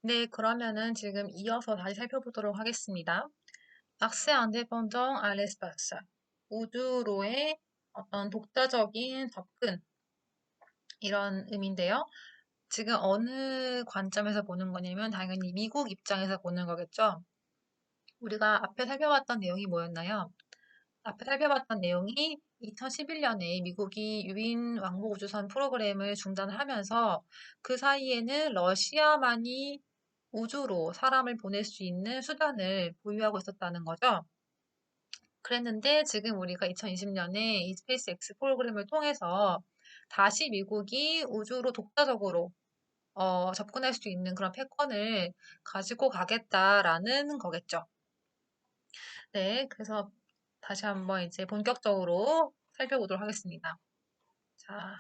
네, 그러면은 지금 이어서 다시 살펴보도록 하겠습니다. Accès indépendant à l'espace. 우주로의 어떤 독자적인 접근, 이런 의미인데요. 지금 어느 관점에서 보는 거냐면 당연히 미국 입장에서 보는 거겠죠. 우리가 앞에 살펴봤던 내용이 뭐였나요? 앞에 살펴봤던 내용이 2011년에 미국이 유인 왕복 우주선 프로그램을 중단하면서 그 사이에는 러시아만이 우주로 사람을 보낼 수 있는 수단을 보유하고 있었다는 거죠. 그랬는데 지금 우리가 2020년에 이 스페이스 X 프로그램을 통해서 다시 미국이 우주로 독자적으로 접근할 수 있는 그런 패권을 가지고 가겠다라는 거겠죠. 네, 그래서 다시 한번 이제 본격적으로 살펴보도록 하겠습니다. 자,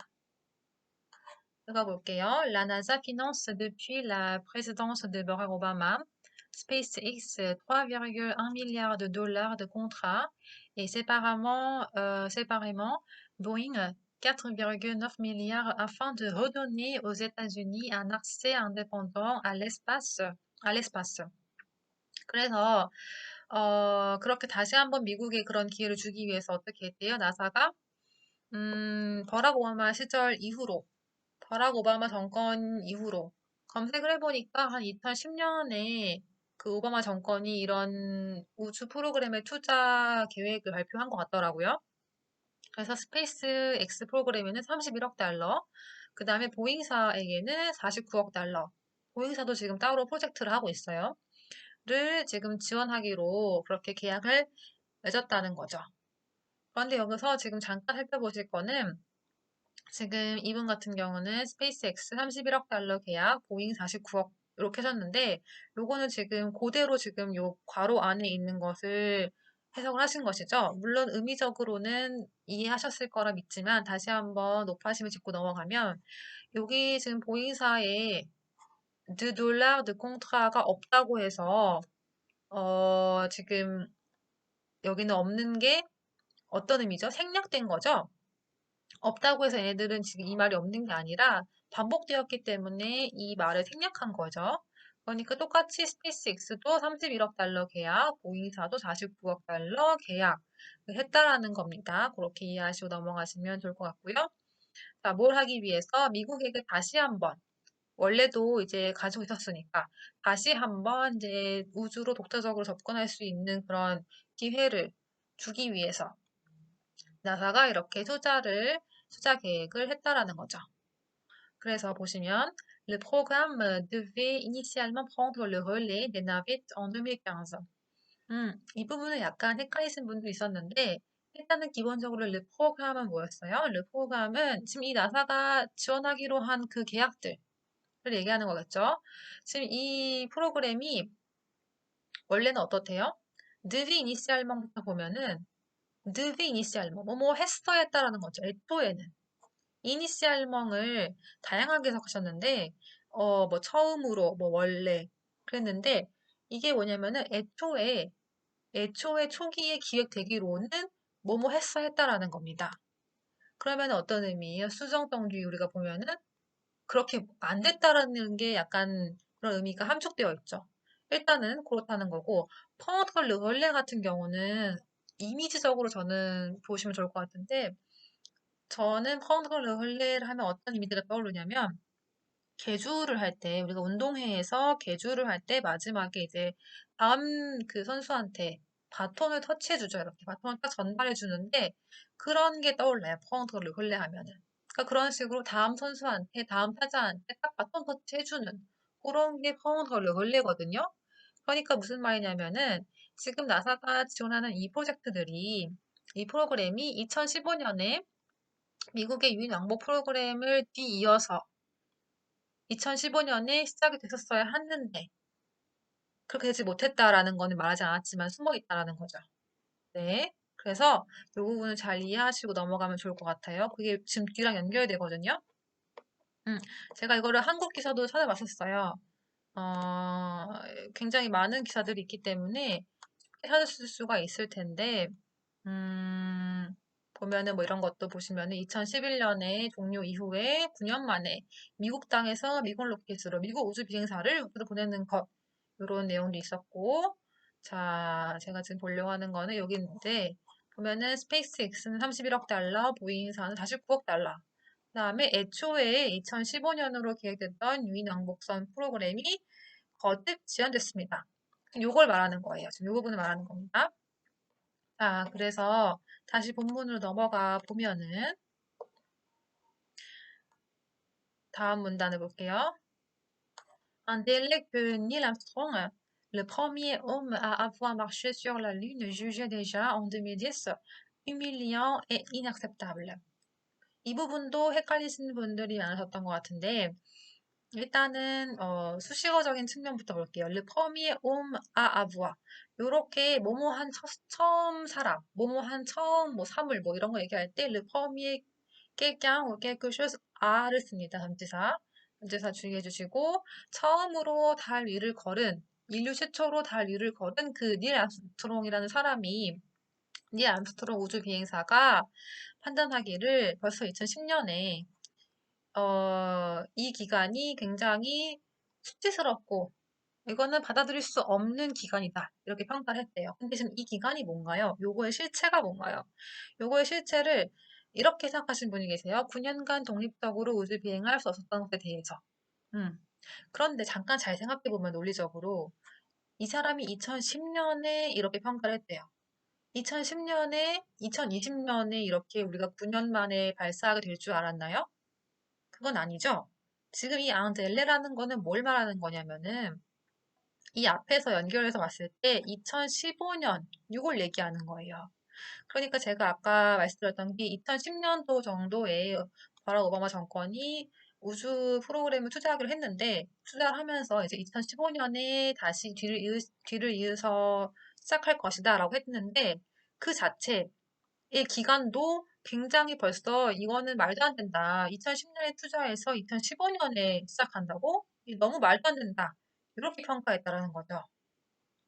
읽어볼게요. La NASA finance depuis la présidence de Barack Obama SpaceX 3,1 milliards de dollars de contrats et séparément Boeing 4,9 milliards afin de redonner aux États-Unis un accès indépendant à l'espace. 그래서 그렇게 다시 한번 미국에 그런 기회를 주기 위해서 어떻게 했대요? 나사가 버락 오바마 시절 이후로, 버락 오바마 정권 이후로 검색을 해보니까 한 2010년에 그 오바마 정권이 이런 우주 프로그램의 투자 계획을 발표한 것 같더라고요. 그래서 스페이스 X 프로그램에는 31억 달러, 그 다음에 보잉사에게는 49억 달러, 보잉사도 지금 따로 프로젝트를 하고 있어요. 를 지금 지원하기로 그렇게 계약을 맺었다는 거죠. 그런데 여기서 지금 잠깐 살펴보실 거는 지금 이분 같은 경우는 스페이스X 31억 달러 계약, 보잉 49억 이렇게 하셨는데 요거는 지금 그대로 지금 요 괄호 안에 있는 것을 해석을 하신 것이죠. 물론 의미적으로는 이해하셨을 거라 믿지만 다시 한번 높아심을 짚고 넘어가면 여기 지금 보잉사에 드 돌라 드 콩트라가 없다고 해서 지금 여기는 없는 게 어떤 의미죠? 생략된 거죠? 없다고 해서 얘네들은 지금 이 말이 없는 게 아니라 반복되었기 때문에 이 말을 생략한 거죠. 그러니까 똑같이 스페이스X도 31억 달러 계약, 보잉사도 49억 달러 계약 했다라는 겁니다. 그렇게 이해하시고 넘어가시면 좋을 것 같고요. 자, 뭘 하기 위해서 미국에게 다시 한번 원래도 이제 가지고 있었으니까 다시 한번 이제 우주로 독자적으로 접근할 수 있는 그런 기회를 주기 위해서 나사가 이렇게 투자 계획을 했다라는 거죠. 그래서 보시면 Le programme devait initialement prendre le relais des navettes en 2015. 이 부분은 약간 헷갈리신 분도 있었는데 일단은 기본적으로 르 프로그램은 뭐였어요? 르 프로그램은 지금 이 나사가 지원하기로 한 그 계약들 를 얘기하는 거겠죠. 지금 이 프로그램이 원래는 어떻대요? 느비 이니시알먼부터 보면은 느비 이니시알먼 뭐뭐 했어야 했다라는 거죠. 애초에는 이니시알먼을 다양하게 해석하셨는데 뭐 처음으로 뭐 원래 그랬는데 이게 뭐냐면은 애초에 초기에 기획되기로는 뭐뭐 했어야 했다라는 겁니다. 그러면 어떤 의미예요? 수정동주의 우리가 보면은 그렇게 안 됐다라는 게 약간 그런 의미가 함축되어 있죠. 일단은 그렇다는 거고, 펑어털 르걸레 같은 경우는 이미지적으로 저는 보시면 좋을 것 같은데, 저는 펑어털 르걸레를 하면 어떤 이미지가 떠오르냐면, 계주를 할 때, 우리가 운동회에서 계주를 할 때 마지막에 이제 다음 그 선수한테 바톤을 터치해주죠. 이렇게 바톤을 딱 전달해주는데, 그런 게 떠올라요. 펑어털 르걸레 하면은. 그러니까 그런 식으로 다음 선수한테, 다음 타자한테 딱 바톤 터치해주는 그런 게 펑어털 르걸레거든요. 그러니까 무슨 말이냐면은, 지금 나사가 지원하는 이 프로젝트들이, 이 프로그램이 2015년에 미국의 유인 왕복 프로그램을 뒤이어서 2015년에 시작이 됐었어야 했는데 그렇게 되지 못했다라는 거는 말하지 않았지만 숨어 있다라는 거죠. 네. 그래서 이 부분을 잘 이해하시고 넘어가면 좋을 것 같아요. 그게 지금 뒤랑 연결되거든요. 음, 제가 이거를 한국 기사도 찾아봤었어요. 어, 굉장히 많은 기사들이 있기 때문에 쉽게 찾으실 수가 있을 텐데, 음, 보면은 뭐 이런 것도 보시면은 2011년에 종료 이후에 9년 만에 미국 땅에서 미국 로켓으로 미국 우주 비행사를 우주로 보내는 것 이런 내용도 있었고 자 제가 지금 보려고 하는 거는 여기 있는데 보면은 스페이스X는 31억 달러, 보잉사는 49억 달러. 그다음에 애초에 2015년으로 계획됐던 유인 왕복선 프로그램이 거듭 지연됐습니다. 요걸 말하는 거예요. 지금 요 부분을 말하는 겁니다. 자, 그래서 다시 본문으로 넘어가 보면은 다음 문단을 볼게요. Un délai que Neil Armstrong, le premier homme à avoir marché sur la Lune, jugeait déjà en 2010 humiliant et inacceptable. 이 부분도 헷갈리시는 분들이 많으셨던 것 같은데 일단은 수식어적인 측면부터 볼게요. Le premier homme à avoir 요렇게 뭐뭐한 처음 사람, 뭐뭐한 처음 뭐 사물 뭐 이런 거 얘기할 때 le premier quelqu'un ou quelque chose a를 씁니다. 전치사 주의해 주시고 처음으로 달 위를 걸은 인류 최초로 달 위를 걸은 그 닐 암스트롱이라는 사람이 닐 암스트롱 우주 비행사가 판단하기를 벌써 2010년에 이 기간이 굉장히 수치스럽고 이거는 받아들일 수 없는 기간이다. 이렇게 평가를 했대요. 근데 지금 이 기간이 뭔가요? 요거의 실체가 뭔가요? 요거의 실체를 이렇게 생각하신 분이 계세요. 9년간 독립적으로 우주 비행을 할 수 없었던 것에 대해서. 음. 그런데 잠깐 잘 생각해보면 논리적으로 이 사람이 2010년에 이렇게 평가를 했대요. 2010년에, 2020년에 이렇게 우리가 9년 만에 발사하게 될 줄 알았나요? 그건 아니죠. 지금 이 앙젤레라는 거는 뭘 말하는 거냐면은 이 앞에서 연결해서 봤을 때 2015년 이걸 얘기하는 거예요. 그러니까 제가 아까 말씀드렸던 게 2010년도 정도에 바락 오바마 정권이 우주 프로그램을 투자하기로 했는데 투자를 하면서 이제 2015년에 다시 뒤를 이어서 시작할 것이다라고 했는데 그 자체의 기간도 굉장히 벌써 이거는 말도 안 된다. 2010년에 투자해서 2015년에 시작한다고? 너무 말도 안 된다. 이렇게 평가했다라는 거죠.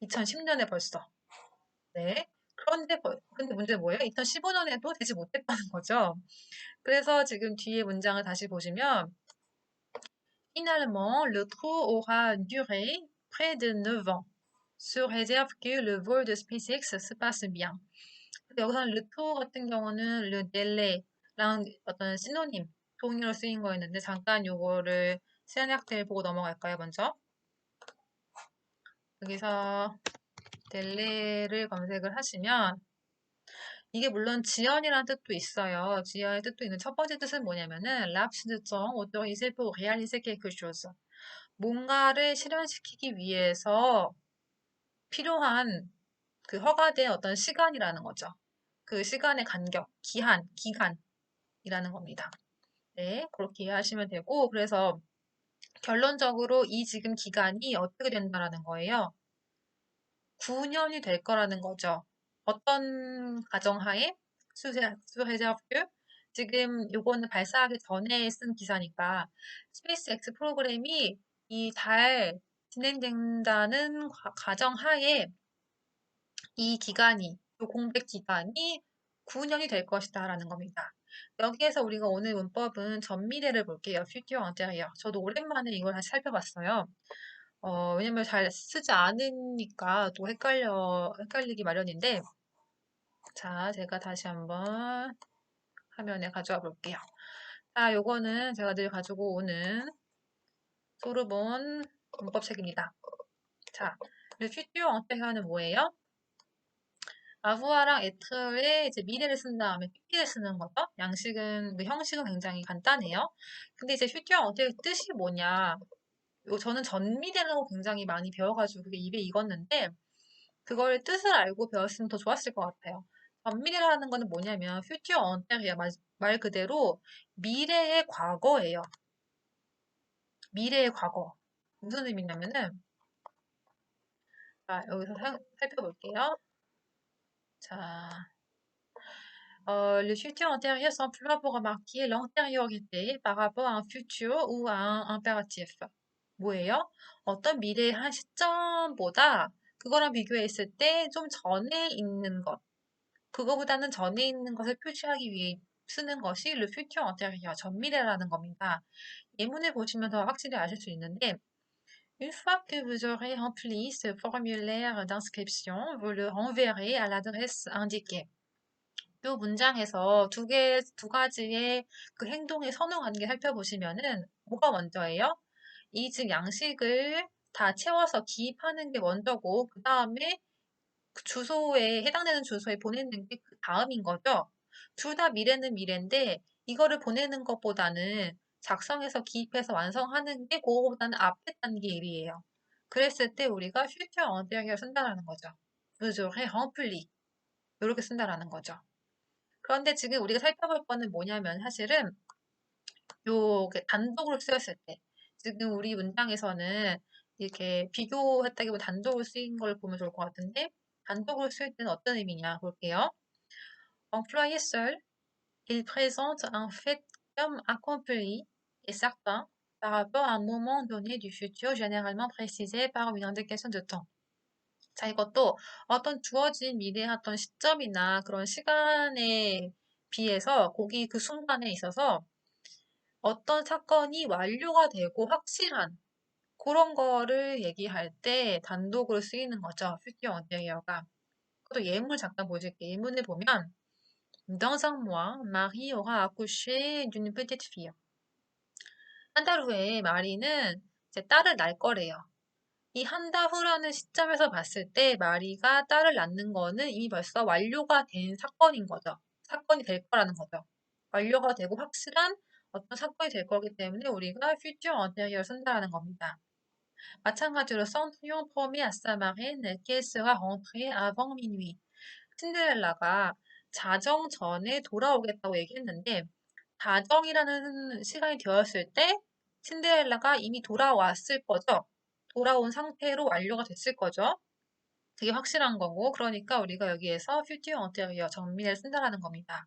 2010년에 벌써. 네. 근데 문제는 뭐예요? 2015년에도 되지 못했다는 거죠. 그래서 지금 뒤에 문장을 다시 보시면 Finalement, le trou aura duré près de 9 ans, sous réserve que le vol de SpaceX se passe bien. 근데 여기서는 르토 같은 경우는 르넬레랑 어떤 시노님, 동의어로 쓰인 거였는데 잠깐 요거를 세안약들 보고 넘어갈까요, 먼저? 여기서 델레를 검색을 하시면 이게 물론 지연이라는 뜻도 있어요. 지연의 뜻도 있는 첫 번째 뜻은 뭐냐면은 l'absence de temps autorisé pour réaliser quelque chose. 뭔가를 실현시키기 위해서 필요한 그 허가된 어떤 시간이라는 거죠. 그 시간의 간격, 기간이라는 겁니다. 네, 그렇게 이해하시면 되고 그래서 결론적으로 이 지금 기간이 어떻게 된다라는 거예요. 9년이 될 거라는 거죠. 어떤 가정하에 수혜자학교 지금 요거는 발사하기 전에 쓴 기사니까 스페이스X 프로그램이 이 달 진행된다는 가정하에 이 기간이 요 공백 기간이 9년이 될 것이다라는 겁니다. 여기에서 우리가 오늘 문법은 전미래를 볼게요. future anterior. 저도 오랜만에 이걸 다시 살펴봤어요. 왜냐면 잘 쓰지 않으니까 또 헷갈리기 마련인데, 자, 제가 다시 한번 화면에 가져와 볼게요. 자, 요거는 제가 늘 가지고 오는 소르본 문법책입니다. 자, le futur antérieur는 뭐예요? 아부아랑 에트에 이제 미래를 쓴 다음에 삐삐를 쓰는 거죠. 양식은, 그 형식은 굉장히 간단해요. 근데 이제 future antérieur의 뜻이 뭐냐? 저는 전미래라고 굉장히 많이 배워가지고 그게 입에 익었는데, 그걸 뜻을 알고 배웠으면 더 좋았을 것 같아요. 전미래라는 거는 뭐냐면 future antérieur 말 그대로 미래의 과거예요. 미래의 과거. 무슨 의미냐면은 자, 여기서 살펴볼게요. 자, le futur antérieur s'emploie pour marquer l'antériorité par rapport à un futur ou à un impératif. 뭐예요? 어떤 미래의 한 시점보다 그거랑 비교했을 때 좀 전에 있는 것. 그거보다는 전에 있는 것을 표시하기 위해 쓰는 것이 le futur antérieur, 전미래라는 겁니다. 예문을 보시면 더 확실히 아실 수 있는데 Une fois que vous aurez rempli ce formulaire d'inscription, vous le renverrez à l'adresse indiquée. 이 문장에서 두 가지의 그 행동의 선호 관계 살펴보시면은 뭐가 먼저예요? 이 즉 양식을 다 채워서 기입하는 게 먼저고 그 다음에 그 주소에 해당되는 주소에 보내는 게 그 다음인 거죠. 둘 다 미래는 미래인데 이거를 보내는 것보다는 작성해서 기입해서 완성하는 게 그거보다는 앞에 단계 일이에요. 그랬을 때 우리가 future antérieur을 쓴다라는 거죠. vous aurez rempli 이렇게 쓴다라는 거죠. 그런데 지금 우리가 살펴볼 거는 뭐냐면 사실은 요게 단독으로 쓰였을 때 지금 우리 문장에서는 이렇게 비교했다기보다 단독으로 쓰인 걸 보면 좋을 것 같은데 단독으로 쓸 때는 어떤 의미냐 볼게요. Employé seul, il présente un fait comme accompli et certain par rapport à un moment donné du futur généralement précisé par une indication de temps. 자, 이것도 어떤 주어진 미래의 어떤 시점이나 그런 시간에 비해서 거기 그 순간에 있어서 어떤 사건이 완료가 되고 확실한 그런 거를 얘기할 때 단독으로 쓰이는 거죠. future antérieur가. 또 예문을 잠깐 보여줄게요. 예문을 보면 Dans un mois, Marie aura accouché d'une petite fille. 한 달 후에 마리는 이제 딸을 낳을 거래요. 이 한 달 후라는 시점에서 봤을 때 마리가 딸을 낳는 거는 이미 벌써 완료가 된 사건인 거죠. 사건이 될 거라는 거죠. 완료가 되고 확실한 어떤 사건이 될 거기 때문에 우리가 future antérieur 쓴다라는 겁니다. 마찬가지로 Cendrillon promet à sa marraine qu'elle sera rentrée avant minuit. 신데렐라가 자정 전에 돌아오겠다고 얘기했는데 자정이라는 시간이 되었을 때 신데렐라가 이미 돌아왔을 거죠. 돌아온 상태로 완료가 됐을 거죠. 그게 확실한 거고 그러니까 우리가 여기에서 future antérieur 전미래를 쓴다라는 겁니다.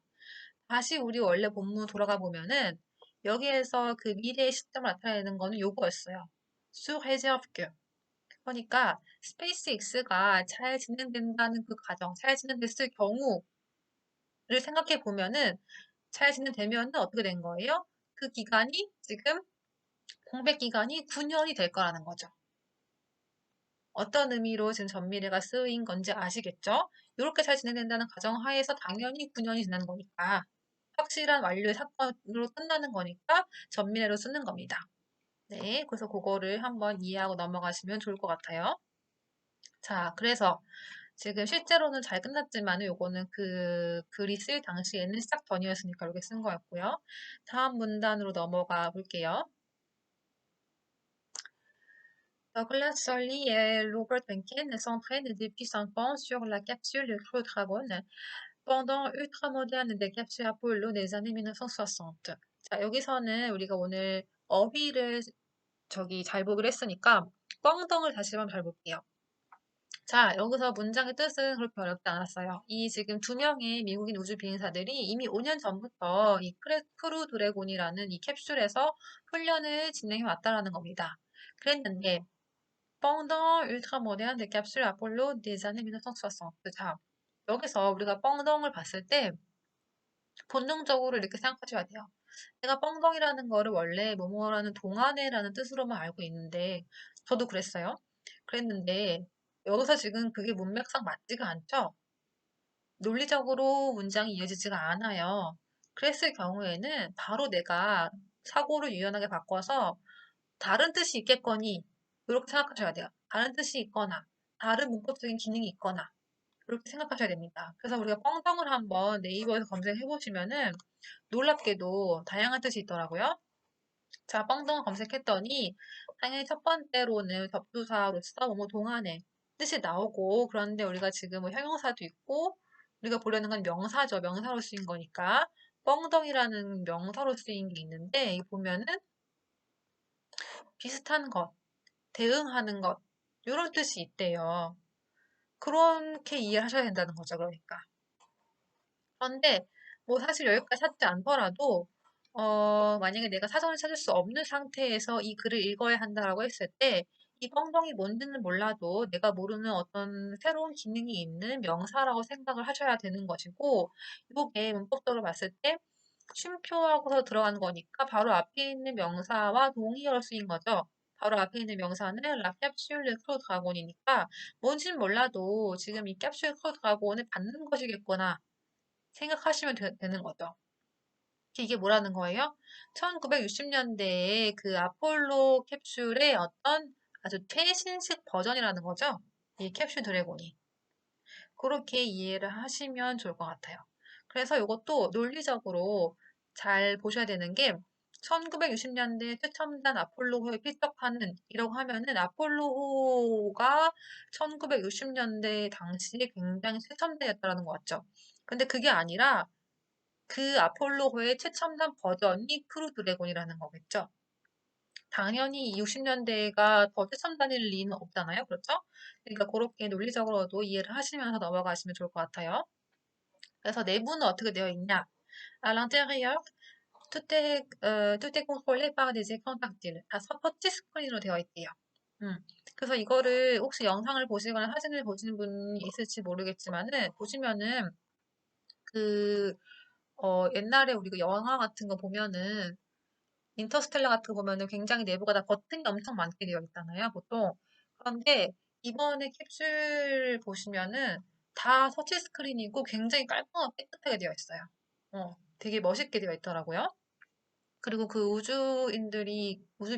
다시 우리 원래 본문 돌아가 보면은 여기에서 그 미래의 시점을 나타내는 거는 요거였어요. sous réserve que. 그러니까 스페이스X가 잘 진행된다는 그 가정, 잘 진행됐을 경우를 생각해 보면은 잘 진행되면은 어떻게 된 거예요? 그 기간이 지금 공백 기간이 9년이 될 거라는 거죠. 어떤 의미로 지금 전미래가 쓰인 건지 아시겠죠? 이렇게 잘 진행된다는 가정하에서 당연히 9년이 지난 거니까 확실한 완료의 사건으로 끝나는 거니까 전미래로 쓰는 겁니다. 네, 그래서 그거를 한번 이해하고 넘어가시면 좋을 것 같아요. 자, 그래서 지금 실제로는 잘 끝났지만 요거는 그 글이 쓸 당시에는 시작 전이었으니까 이렇게 쓴 거였고요. 다음 문단으로 넘어가 볼게요. Douglas Solly et Robert Mencken s'entraînent depuis 5 ans sur la capsule Crew Dragon pendant ultramoderne des capsules Apollo des années 1960. 자, 여기서는 우리가 오늘 어휘를 잘 보기로 했으니까 뻥덩을 다시 한번 잘 볼게요. 자, 여기서 문장의 뜻은 그렇게 어렵지 않았어요. 이 지금 두 명의 미국인 우주 비행사들이 이미 5년 전부터 이 크루 드래곤이라는 이 캡슐에서 훈련을 진행해 왔다라는 겁니다. 그랬는데 pendant ultramoderne des capsules Apollo des années 1960. 자, 여기서 우리가 뻥덩을 봤을 때 본능적으로 이렇게 생각하셔야 돼요. 내가 뻥덩이라는 거를 원래 뭐뭐라는 동안회라는 뜻으로만 알고 있는데 저도 그랬어요. 그랬는데 여기서 지금 그게 문맥상 맞지가 않죠? 논리적으로 문장이 이어지지가 않아요. 그랬을 경우에는 바로 내가 사고를 유연하게 바꿔서 다른 뜻이 있겠거니 이렇게 생각하셔야 돼요. 다른 뜻이 있거나 다른 문법적인 기능이 있거나 이렇게 생각하셔야 됩니다. 그래서 우리가 뻥덩을 한번 네이버에서 검색해 보시면은 놀랍게도 다양한 뜻이 있더라고요. 자, 뻥덩을 검색했더니 당연히 첫 번째로는 접두사로서 뭐뭐 동안의 뜻이 나오고 그런데 우리가 지금 뭐 형용사도 있고 우리가 보려는 건 명사죠. 명사로 쓰인 거니까 뻥덩이라는 명사로 쓰인 게 있는데 이 보면은 비슷한 것, 대응하는 것 이런 뜻이 있대요. 그렇게 이해를 하셔야 된다는 거죠. 그러니까. 그런데 뭐 사실 여기까지 찾지 않더라도 만약에 내가 사전을 찾을 수 없는 상태에서 이 글을 읽어야 한다라고 했을 때 이 뻥뻥이 뭔지는 몰라도 내가 모르는 어떤 새로운 기능이 있는 명사라고 생각을 하셔야 되는 것이고, 이게 문법적으로 봤을 때 쉼표하고서 들어간 거니까 바로 앞에 있는 명사와 동의어로 쓰인 거죠. 바로 앞에 있는 명사는 La capsule crew dragon이니까 뭔진 몰라도 지금 이 capsule crew dragon을 받는 것이겠구나 생각하시면 되는 거죠. 이게 뭐라는 거예요? 1960년대에 그 아폴로 캡슐의 어떤 아주 최신식 버전이라는 거죠. 이 캡슐 드래곤이. 그렇게 이해를 하시면 좋을 것 같아요. 그래서 이것도 논리적으로 잘 보셔야 되는 게 1960년대 최첨단 아폴로호에 필적하는 이라고 하면은 아폴로호가 1960년대 당시에 굉장히 최첨단이었다는 거 같죠. 근데 그게 아니라 그 아폴로호의 최첨단 버전이 크루 드래곤이라는 거겠죠. 당연히 60년대가 더 최첨단일 리는 없잖아요. 그렇죠? 그러니까 그렇게 논리적으로도 이해를 하시면서 넘어가시면 좋을 것 같아요. 그래서 내부는 어떻게 되어 있냐? À l'intérieur, tout est contrôlé par des écrans tactiles. 다 터치 스크린으로 되어 있대요. 그래서 이거를 혹시 영상을 보시거나 사진을 보시는 분이 있을지 모르겠지만은 보시면은 그 옛날에 우리가 영화 같은 거 보면은 인터스텔라 같은 거 보면은 굉장히 내부가 다 버튼이 엄청 많게 되어 있잖아요, 보통. 그런데 이번에 캡슐 보시면은 다 터치 스크린이고 굉장히 깔끔하고 깨끗하게 되어 있어요. 되게 멋있게 되어 있더라고요. 그리고 그 우주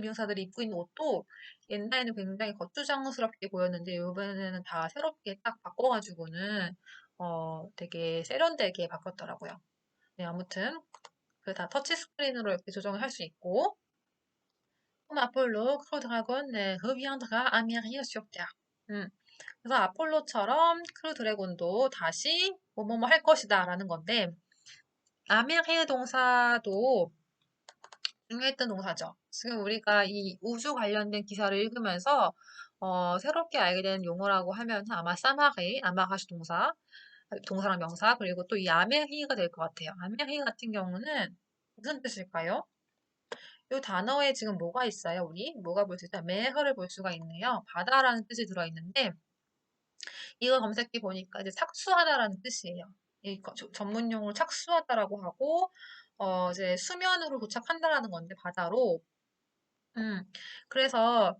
비용사들이 입고 있는 옷도 옛날에는 굉장히 거추장스럽게 보였는데 이번에는 다 새롭게 딱 바꿔가지고는 되게 세련되게 바꿨더라고요. 네, 아무튼 그 다 터치 스크린으로 이렇게 조정을 할 수 있고 comme Apollo, Crew Dragon reviendra à Mérieux sur Terre. 음, 그래서 아폴로처럼 크루 드래곤도 다시 뭐뭐뭐 할 것이다 라는 건데 아메리에 동사도 중요했던 동사죠. 지금 우리가 이 우주 관련된 기사를 읽으면서 새롭게 알게 된 용어라고 하면 아마 사마리, 아마가시 동사, 동사랑 명사, 그리고 또 이 아메리가 될 것 같아요. 아메리 같은 경우는 무슨 뜻일까요? 이 단어에 지금 뭐가 있어요, 우리? 뭐가 볼 수 있어요? 메허를 볼 수가 있네요. 바다라는 뜻이 들어있는데, 이걸 검색해 보니까 이제 착수하다라는 뜻이에요. 이 전문 용어로 착수하다라고 하고, 이제 수면으로 도착한다라는 건데, 바다로. 음, 그래서,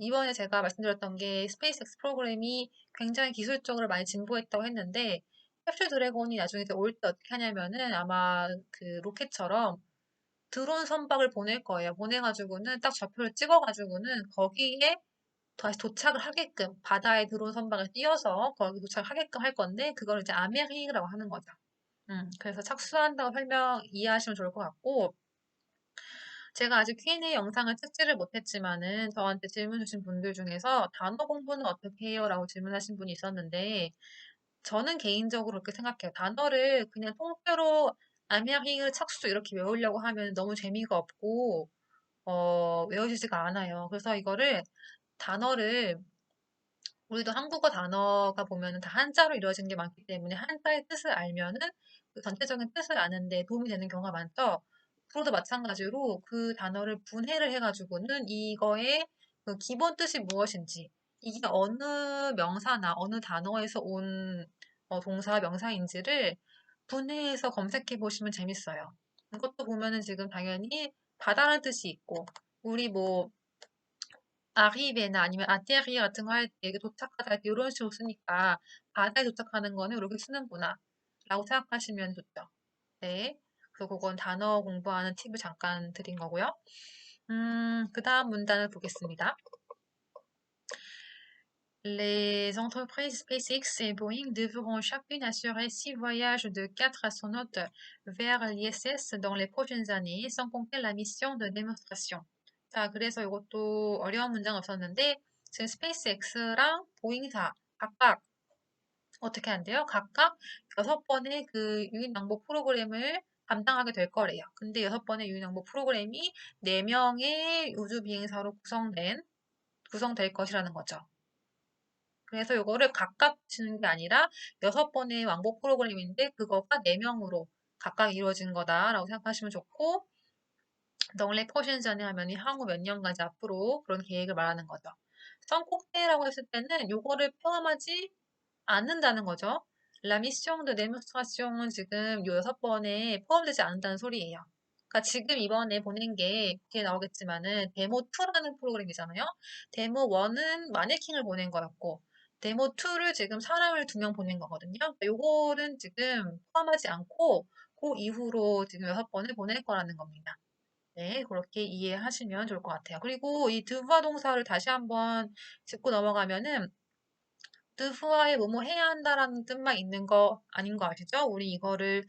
이번에 제가 말씀드렸던 게 스페이스X 프로그램이 굉장히 기술적으로 많이 진보했다고 했는데, 캡슐 드래곤이 나중에 올 때 어떻게 하냐면은 아마 그 로켓처럼 드론 선박을 보낼 거예요. 보내가지고는 딱 좌표를 찍어가지고는 거기에 다시 도착을 하게끔 바다에 드론 선박을 띄워서 거기 도착하게끔 할 건데 그걸 이제 아메리라고 하는 거죠. 그래서 착수한다고 설명 이해하시면 좋을 것 같고 제가 아직 Q&A 영상을 찍지를 못했지만은 저한테 질문 주신 분들 중에서 단어 공부는 어떻게 해요? 라고 질문하신 분이 있었는데 저는 개인적으로 그렇게 생각해요. 단어를 그냥 통째로 아메리그 착수 이렇게 외우려고 하면 너무 재미가 없고 외워지지가 않아요. 그래서 이거를 단어를 우리도 한국어 단어가 보면은 다 한자로 이루어진 게 많기 때문에 한자의 뜻을 알면은 그 전체적인 뜻을 아는데 도움이 되는 경우가 많죠. 프로도 마찬가지로 그 단어를 분해를 해가지고는 이거의 그 기본 뜻이 무엇인지 이게 어느 명사나 어느 단어에서 온 동사, 명사인지를 분해해서 검색해 보시면 재밌어요. 이것도 보면은 지금 당연히 바다라는 뜻이 있고 우리 뭐 arrive나 아니면 atterrir 같은 거 할 때 이게 도착하다 할 때 이런 식으로 쓰니까 바다에 도착하는 거는 이렇게 쓰는구나 라고 생각하시면 좋죠. 네. 그래서 그건 단어 공부하는 팁을 잠깐 드린 거고요. 그 다음 문단을 보겠습니다. Les entreprises SpaceX et Boeing devront chacune assurer 6 voyages de 4 astronautes vers l'ISS dans les prochaines années, sans compter la mission de démonstration. 자, 그래서 이것도 어려운 문장 없었는데, 지금 스페이스X랑 보잉사 각각 어떻게 한대요? 각각 6번의 그 유인왕복 프로그램을 담당하게 될 거래요. 근데 6번의 유인왕복 프로그램이 4명의 우주 비행사로 구성될 것이라는 거죠. 그래서 요거를 각각 치는 게 아니라 6번의 왕복 프로그램인데 그거가 4명으로 각각 이루어진 거다라고 생각하시면 좋고 dans les prochaines années 하면이 향후 몇 년까지 앞으로 그런 계획을 말하는 거죠. 선곡대라고 했을 때는 요거를 포함하지 않는다는 거죠. La mission de démonstration은 지금 요 6번에 포함되지 않는다는 소리예요. 그러니까 지금 이번에 보낸 게 뒤에 나오겠지만은 데모 2라는 프로그램이잖아요. 데모 1은 마네킹을 보낸 거였고 데모 2를 지금 사람을 2명 보낸 거거든요. 그러니까 요거는 지금 포함하지 않고 그 이후로 지금 6번을 보낼 거라는 겁니다. 네, 그렇게 이해하시면 좋을 것 같아요. 그리고 이 드부아 동사를 다시 한번 짚고 넘어가면은 드후아에 뭐뭐 해야 한다라는 뜻만 있는 거 아닌 거 아시죠? 우리 이거를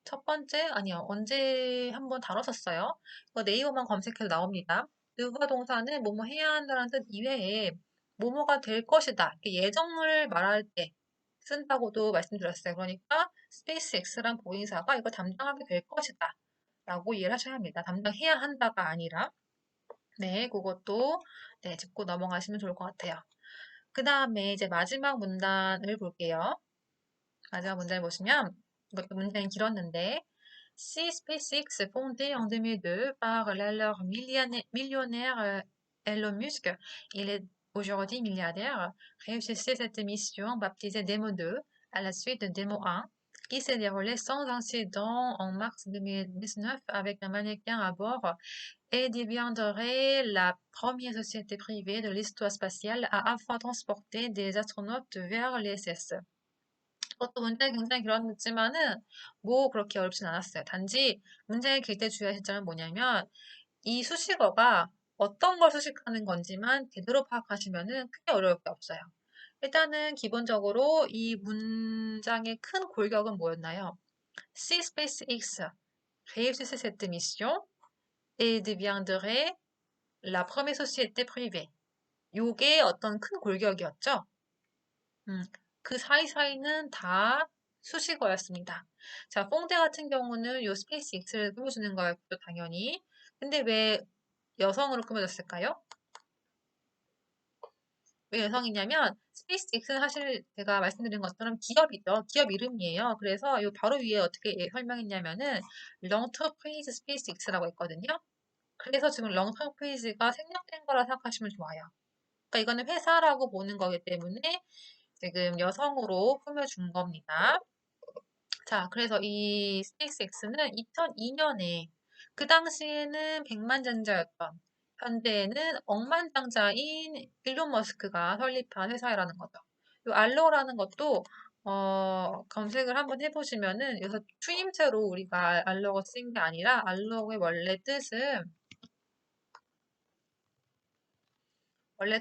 첫 번째, 아니요, 언제 한번 다뤘었어요. 이거 네이버만 검색해도 나옵니다. 드후아 동사는 뭐뭐 해야 한다는 뜻 이외에 뭐뭐가 될 것이다. 이렇게 예정을 말할 때 쓴다고도 말씀드렸어요. 그러니까 스페이스 X란 보행사가 이걸 담당하게 될 것이다. 라고 이해를 하셔야 합니다. 담당해야 한다가 아니라. 네, 그것도 네, 짚고 넘어가시면 좋을 것 같아요. 그 다음에 이제 마지막 문단을 볼게요. 마지막 문단을 보시면 이것도 문장이 길었는데 Si SpaceX fondé en 2002 par l'alors millionnaire Elon Musk, il est aujourd'hui milliardaire, réussissait cette mission baptisée Demo 2 à la suite de Demo 1 qui s'est déroulée sans incident en mars 2019 avec un mannequin à bord et deviendrait la première société privée de l'histoire spatiale à avoir transporté des astronautes vers l'ISS. 그것도 문장이 굉장히 길었지만은 뭐 그렇게 어렵진 않았어요. 단지 문장이 길 때 주의하실 점은 뭐냐면 이 수식어가 어떤 걸 수식하는 건지만 제대로 파악하시면은 크게 어려울 게 없어요. 일단은 기본적으로 이 문장의 큰 골격은 뭐였나요? Si SpaceX réussissait cette mission et deviendrait la première société privée. 요게 어떤 큰 골격이었죠. 그 사이사이는 다 수식어였습니다. 자, 뽕대 같은 경우는 요 스페이스 X를 꾸며주는 거였죠, 당연히. 근데 왜 여성으로 꾸며졌을까요? 왜 여성이냐면 스페이스 X는 사실 제가 말씀드린 것처럼 기업이죠. 기업 이름이에요. 그래서 요 바로 위에 어떻게 설명했냐면은 렁터프리즈 스페이스 X라고 했거든요. 그래서 지금 렁터프리즈가 생략된 거라 생각하시면 좋아요. 그러니까 이거는 회사라고 보는 거기 때문에 지금 여성으로 꾸며준 겁니다. 자, 그래서 이 스페이스X는 2002년에 그 당시에는 백만장자였던 현재는 억만장자인 일론 머스크가 설립한 회사라는 거죠. 이 알로라는 것도 검색을 한번 해보시면은 여기서 추임새로 우리가 알로가 쓰인 게 아니라 알로의 원래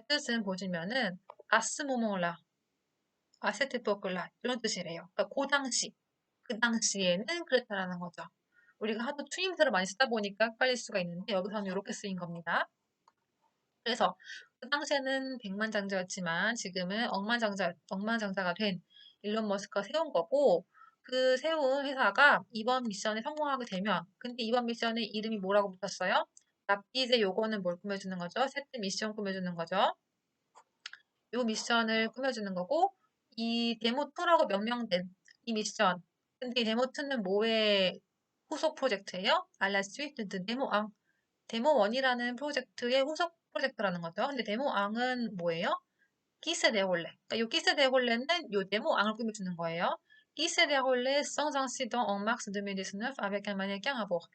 뜻은 보시면은 아스모몰라, 아세트포클라 이런 뜻이래요. 그러니까 그 당시에는 그랬다라는 거죠. 우리가 하도 추임새를 많이 쓰다 보니까 헷갈릴 수가 있는데 여기서는 이렇게 쓰인 겁니다. 그래서 그 당시에는 백만장자였지만 지금은 억만장자가 된 일론 머스크가 세운 거고 그 세운 회사가 이번 미션에 성공하게 되면 근데 이번 미션의 이름이 뭐라고 붙었어요? 납기제 요거는 뭘 꾸며주는 거죠? 세트 미션 꾸며주는 거죠. 요 미션을 꾸며주는 거고 이 데모2라고 명명된 이 미션 근데 이 데모2는 뭐의 후속 프로젝트예요? 알라 스위트 데모앙 데모1이라는 프로젝트의 후속 프로젝트라는 거죠. 근데 데모앙은 뭐예요? 기세 데홀레 그러니까 요 기세 데홀레는 요 데모앙을 꾸며주는 거예요. 기세 데홀레 sans incident en mars 2019 avec un mannequin à bord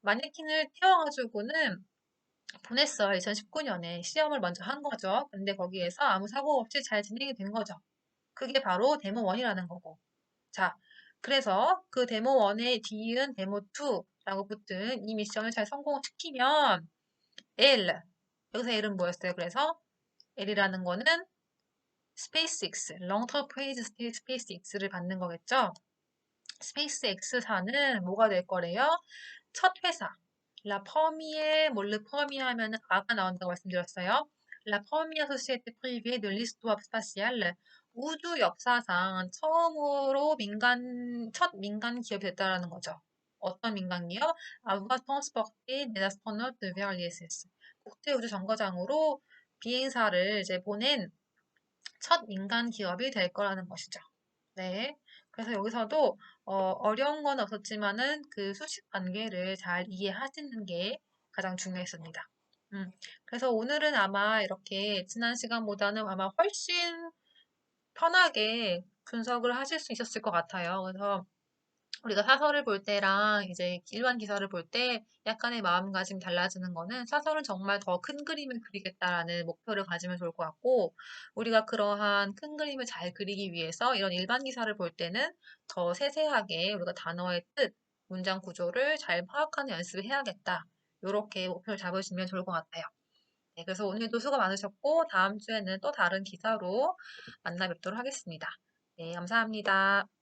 마네킹을 태워가지고는 보냈어요. 2019년에 시험을 먼저 한 거죠. 근데 거기에서 아무 사고 없이 잘 진행이 된 거죠. 그게 바로 데모 1이라는 거고. 자, 그래서 그 데모 1에 뒤이은 데모 2라고 붙은 이 미션을 잘 성공시키면 L, 여기서 L은 뭐였어요? 그래서 L이라는 거는 스페이스X, 롱터프레이즈 스페이스X를 받는 거겠죠? 스페이스X사는 뭐가 될 거래요? 첫 회사. 라 퍼미에 몰르 퍼미에 하면 아가 나온다고 말씀드렸어요. 라 퍼미에 소시에테 프리비에 들 리스토아 스파시알 우주 역사상 처음으로 첫 민간 기업이 됐다라는 거죠. 어떤 민간 기업? 아부가 트랜스포르테 des astronautes vers l'ISS. 국제 우주 정거장으로 비행사를 이제 보낸 첫 민간 기업이 될 거라는 것이죠. 네. 그래서 여기서도 어려운 건 없었지만은 그 수식 관계를 잘 이해하시는 게 가장 중요했습니다. 그래서 오늘은 아마 이렇게 지난 시간보다는 아마 훨씬 편하게 분석을 하실 수 있었을 것 같아요. 그래서 우리가 사설을 볼 때랑 이제 일반 기사를 볼 때 약간의 마음가짐이 달라지는 거는 사설은 정말 더 큰 그림을 그리겠다라는 목표를 가지면 좋을 것 같고 우리가 그러한 큰 그림을 잘 그리기 위해서 이런 일반 기사를 볼 때는 더 세세하게 우리가 단어의 뜻, 문장 구조를 잘 파악하는 연습을 해야겠다. 이렇게 목표를 잡으시면 좋을 것 같아요. 네, 그래서 오늘도 수고 많으셨고 다음 주에는 또 다른 기사로 만나 뵙도록 하겠습니다. 네, 감사합니다.